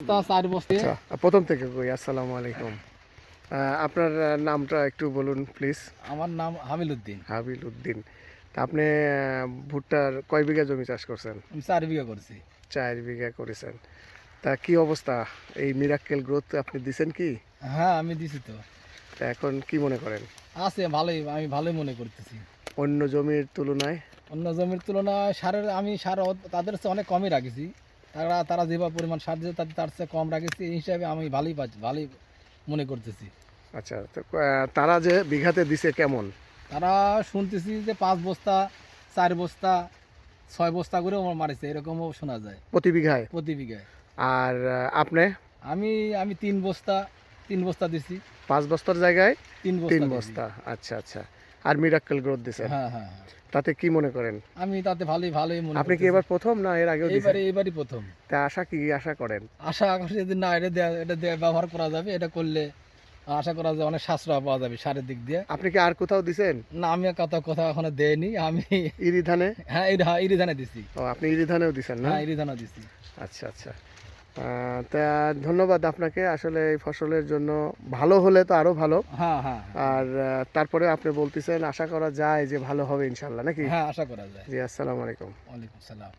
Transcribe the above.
আচ্ছা, প্রথম থেকে কই আসসালামু আলাইকুম। আপনার নামটা একটু বলুন প্লিজ। আমার নাম হামিল উদ্দিন। হাবিল উদ্দিন। তা আপনি ভুট্টার কয় বিঘা জমি চাষ করছেন? আমি 4 বিঘা করছি। 4 বিঘা করেছেন। তা কি অবস্থা? এই মিরাক্কেল গ্রোথ আপনি দিছেন কি? হ্যাঁ, আমি দিছি তো। তা এখন কি মনে করেন? আছে ভালোই, আমি ভালোই মনে করতেছি। অন্য জমির তুলনায়? অন্য জমির তুলনায় আমি সার তাদের চেয়ে অনেক কমই রাখেছি। তারা যেভাবে পরিমাণ সার দিয়েছে তার চেয়ে কম রাখেছি। এই হিসাবে আমি ভালোই মনে করতেছি। আচ্ছা, তো তারা যে বিঘাতে দিছে কেমন? তারা শুনতেছি যে ৫ বস্তা, ৪ বস্তা, ৬ বস্তা করেও মারিছে, এরকমও শোনা যায় প্রতি বিঘায়? প্রতি বিঘায়। আর আপনি? আমি আমি ৩ বস্তা দিছি। ৫ বস্তার জায়গায় ৩ 3 বস্তা দিছি। বস্তা। আচ্ছা, আচ্ছা। আর মিরাক্কেল গ্রোথ দিছেন। হ্যাঁ, হ্যাঁ, হ্যাঁ। তাতে কি মনে করেন? আমি তাতে ভালোই মনে আপনি কি করতেছি। এবার প্রথম না এর আগেও দিছেন? এইবারই ১ম। তা কি আশা করেন? আশা করি যে না, এটা দিয়ে ব্যবহার করা যাবে। এটা করলে আশা করা যায় অনেক সাশ্রয় পাওয়া যাবে সারের দিক দিয়ে। আপনি কি আর কোথাও দিছেন? না, আমি কোথাও এখনো দেইনি। আমি ইরি ধানে? হ্যাঁ, ইরি ধানে দিছি। ও, আপনি ইরি ধানেও দিছেন না? হ্যাঁ, ইরি ধানও দিছি। আচ্ছা, আচ্ছা। তা ধন্যবাদ আপনাকে। আসলে এই ফসলের জন্য ভালো হলে তো আরো ভালো। হ্যাঁ, হ্যাঁ, আর তারপরে আপনি বলতেছেন আশা করা যায় যে ভালো হবে ইনশাআল্লাহ নাকি? হ্যাঁ, আশা করা যায়। জি, আসসালামু আলাইকুম। ওয়ালাইকুম সালাম।